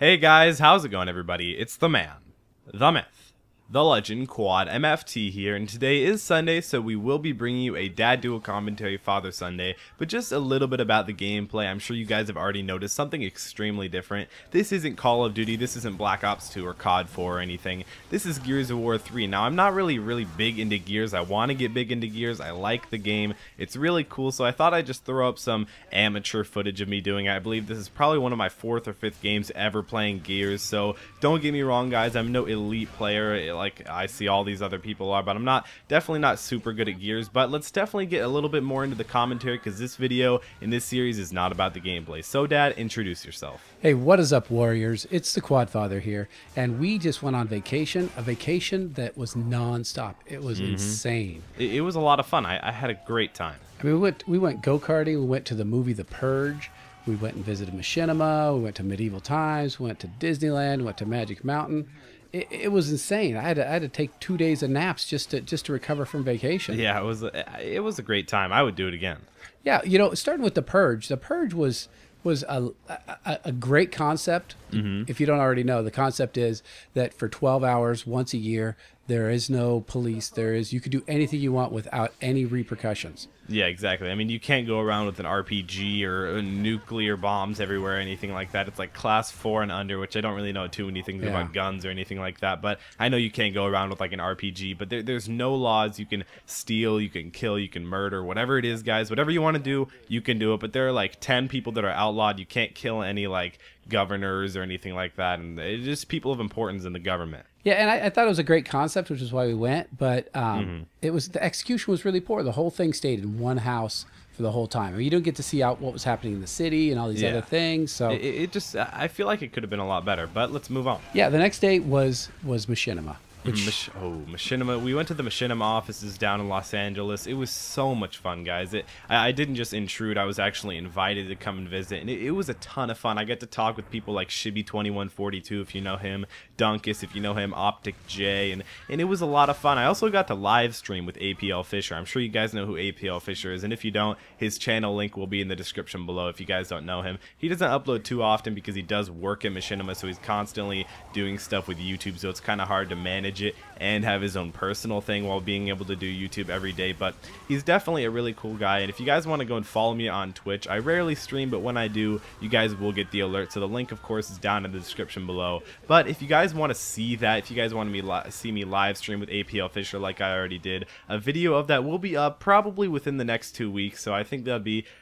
Hey guys, how's it going everybody? It's the man, the myth, the legend, Quad MFT here, and today is Sunday, so we will be bringing you a Dad Duel Commentary Father Sunday, but just a little bit about the gameplay. I'm sure you guys have already noticed something extremely different. This isn't Call of Duty, this isn't Black Ops 2 or COD 4 or anything. This is Gears of War 3. Now, I'm not really big into Gears. I want to get big into Gears. I like the game. It's really cool, so I thought I'd just throw up some amateur footage of me doing it. I believe this is probably one of my 4th or 5th games ever playing Gears, so don't get me wrong, guys. I'm no elite player like I see all these other people are, but I'm definitely not super good at Gears. But let's definitely get a little bit more into the commentary, because this video in this series is not about the gameplay. So Dad, introduce yourself. Hey, what is up, Warriors? It's the Quad Father here, and we just went on vacation, a vacation that was non-stop. It was insane. It was a lot of fun. I had a great time. I mean, we went go-karting, we went to the movie The Purge, we went and visited Machinima, we went to Medieval Times, we went to Disneyland, went to Magic Mountain. It was insane. I had to take 2 days of naps just to recover from vacation. Yeah, it was a great time. I would do it again. Yeah, you know, starting with The Purge. The Purge was a great concept. If you don't already know, the concept is that for 12 hours once a year, there is no police. You could do anything you want without any repercussions. Yeah, exactly. I mean, you can't go around with an RPG or nuclear bombs everywhere or anything like that. It's like class 4 and under, which I don't really know too many things about guns or anything like that. But I know you can't go around with like an RPG. But there's no laws. You can steal, you can kill, you can murder, whatever it is, guys. Whatever you want to do, you can do it. But there are like 10 people that are outlawed. You can't kill any like governors or anything like that. And it's just people of importance in the government. Yeah, and I thought it was a great concept, which is why we went. But the execution was really poor. The whole thing stayed in one house for the whole time. I mean, you don't get to see out what was happening in the city and all these other things. So I feel like it could have been a lot better. But let's move on. Yeah, the next day was Machinima. Machinima. We went to the Machinima offices down in Los Angeles. It was so much fun, guys. I didn't just intrude. I was actually invited to come and visit, and it was a ton of fun. I got to talk with people like Shibby2142, if you know him, Dunkus, if you know him, Optic J, and it was a lot of fun. I also got to live stream with APL Fisher. I'm sure you guys know who APL Fisher is, and if you don't, his channel link will be in the description below if you guys don't know him. He doesn't upload too often because he does work at Machinima, so he's constantly doing stuff with YouTube, so it's kind of hard to manage it and have his own personal thing while being able to do YouTube every day. But he's definitely a really cool guy, and if you guys want to go and follow me on Twitch, I rarely stream, but when I do, you guys will get the alert. So the link, of course, is down in the description below. But if you guys want to see that, if you guys want to see me live stream with APL Fisher like I already did, a video of that will be up probably within the next 2 weeks. So I think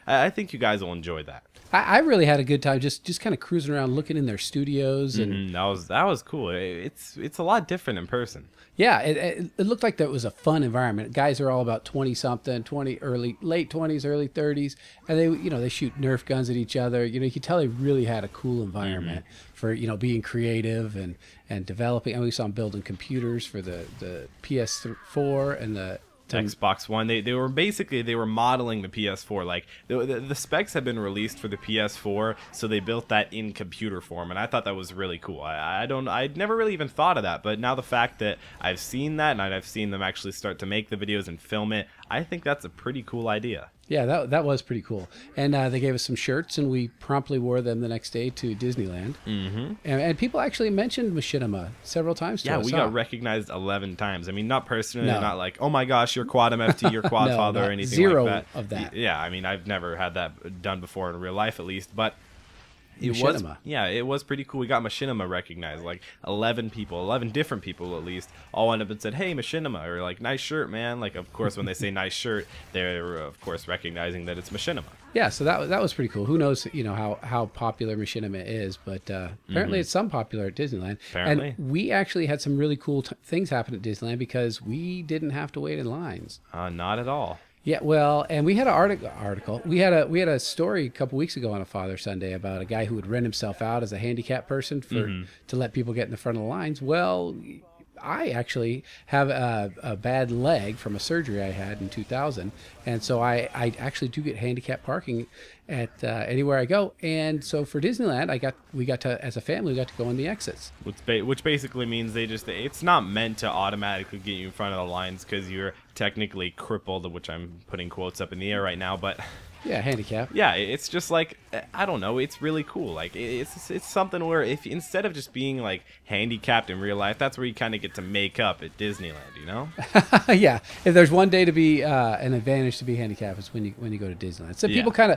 I think you guys will enjoy that. I really had a good time just kind of cruising around, looking in their studios, and that was cool. It's a lot different in person. Yeah, it looked like that was a fun environment. Guys are all about 20-something, late 20s, early 30s, and they shoot Nerf guns at each other. You know, you could tell they really had a cool environment for being creative and developing. And we saw them building computers for the PS4 and the Xbox One. They were modeling the PS4. Like the specs had been released for the PS4, so they built that in computer form, and I thought that was really cool. I'd never really even thought of that, but now the fact that I've seen that and I've seen them actually start to make the videos and film it, I think that's a pretty cool idea. Yeah, that was pretty cool. And they gave us some shirts, and we promptly wore them the next day to Disneyland. And people actually mentioned Machinima several times to us. Yeah, we got recognized 11 times. I mean, not personally, not like, oh my gosh, you're Quad MFT, you're Quad Father, or anything like that. Zero of that. Yeah, I mean, I've never had that done before in real life, at least, but it was pretty cool. We got Machinima recognized, like 11 different people at least, all went up and said, hey, Machinima, or like, nice shirt, man. Like, of course, when they say nice shirt, they're of course recognizing that it's Machinima. Yeah, so that was pretty cool. Who knows, how popular Machinima is, but apparently it's some popular at Disneyland. Apparently. And we actually had some really cool things happen at Disneyland because we didn't have to wait in lines. Not at all. Yeah, well, and we had an article. We had a story a couple weeks ago on a Father Sunday about a guy who would rent himself out as a handicapped person to let people get in the front of the lines. Well, I actually have a bad leg from a surgery I had in 2000, and so I actually do get handicapped parking at anywhere I go. And so for Disneyland, we got to as a family we got to go in the exits, which basically means it's not meant to automatically get you in front of the lines because you're technically crippled, which I'm putting quotes up in the air right now, but Yeah, handicap. Yeah, it's just like, I don't know, it's really cool. Like, it's something where if instead of just being like handicapped in real life, that's where you kind of get to make up at Disneyland, you know? Yeah, if there's one day to be an advantage to be handicapped, it's when you go to Disneyland. So people kind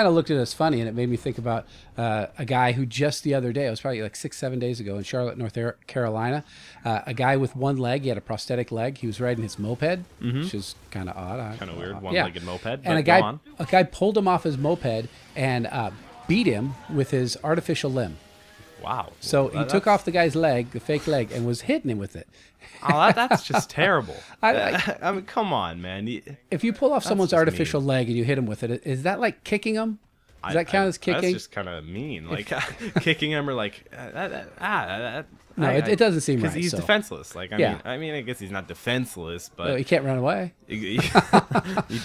of looked at us funny, and it made me think about a guy who just the other day, it was probably like 6-7 days ago in Charlotte, North Carolina, a guy with one leg, he had a prosthetic leg, he was riding his moped, which is kind of odd. Kind of weird, one-legged moped. And a guy pulled him off his moped and beat him with his artificial limb. Wow. So he took off the guy's leg, the fake leg, and was hitting him with it. Oh, that's just terrible. I mean, come on, man. If you pull off someone's artificial leg and you hit him with it, is that like kicking him? Does that count as kicking? That's just kind of mean. Like, kicking him or like, no, it doesn't seem right. Because he's defenseless. Like, I mean, I guess he's not defenseless, but no, he can't run away. He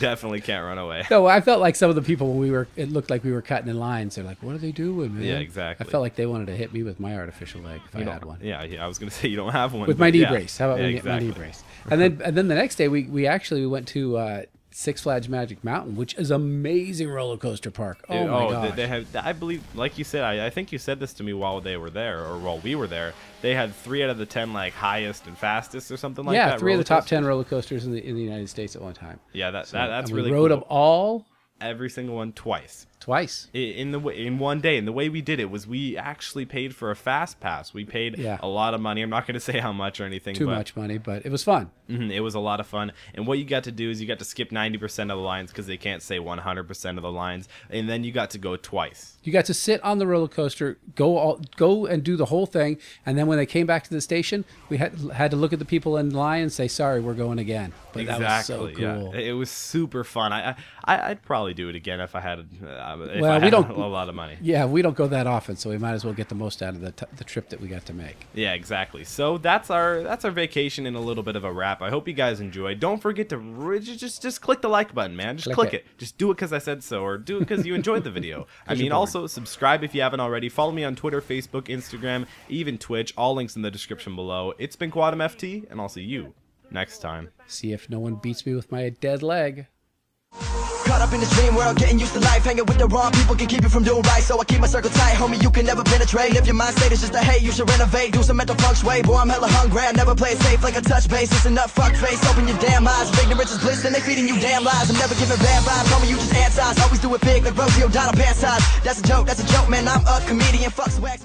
definitely can't run away. No, I felt like some of the people when it looked like we were cutting in lines. They're like, "What are they doing, man?" Yeah, exactly. I felt like they wanted to hit me with my artificial leg if I had one. Yeah, I was gonna say you don't have one with my knee brace. How about we get my knee brace? And then the next day we actually went to Six Flags Magic Mountain, which is an amazing roller coaster park. Oh my gosh. They have, I believe, like you said, I think you said this to me while they were there, or while we were there. They had 3 out of the 10 like highest and fastest or something like that. Yeah, 3 of the top 10 roller coasters in the United States at one time. Yeah, that's really cool. We rode them all. Every single one twice. In one day. And the way we did it was we actually paid for a fast pass. We paid a lot of money. I'm not going to say how much or anything. Too much money, but it was fun. It was a lot of fun. And what you got to do is you got to skip 90% of the lines because they can't say 100% of the lines. And then you got to go twice. You got to sit on the roller coaster, go and do the whole thing. And then when they came back to the station, we had to look at the people in line and say, "Sorry, we're going again." But exactly. That was so cool. Yeah. It was super fun. I'd probably do it again if I had a lot of money. Yeah, we don't go that often, so we might as well get the most out of the trip that we got to make. Yeah, exactly. So that's our vacation in a little bit of a wrap. I hope you guys enjoyed. Don't forget to just click the like button, man. Just click it. Just do it because I said so, or do it because you enjoyed the video. I mean, also subscribe if you haven't already. Follow me on Twitter, Facebook, Instagram, even Twitch. All links in the description below. It's been Quantum FT, and I'll see you next time. See if no one beats me with my dead leg. Caught up in this dream world, getting used to life. Hanging with the wrong people can keep you from doing right. So I keep my circle tight, homie, you can never penetrate. If your mind state is just a hate, you should renovate. Do some mental feng shui, boy, I'm hella hungry. I never play it safe like a touch base. Listen up, fuck face, open your damn eyes. If ignorance is bliss, then they feeding you damn lies. I'm never giving bad vibes, homie, you just ant size. Always do it big like Rosie O'Donnell pant size. That's a joke, man, I'm a comedian. Fuck swag.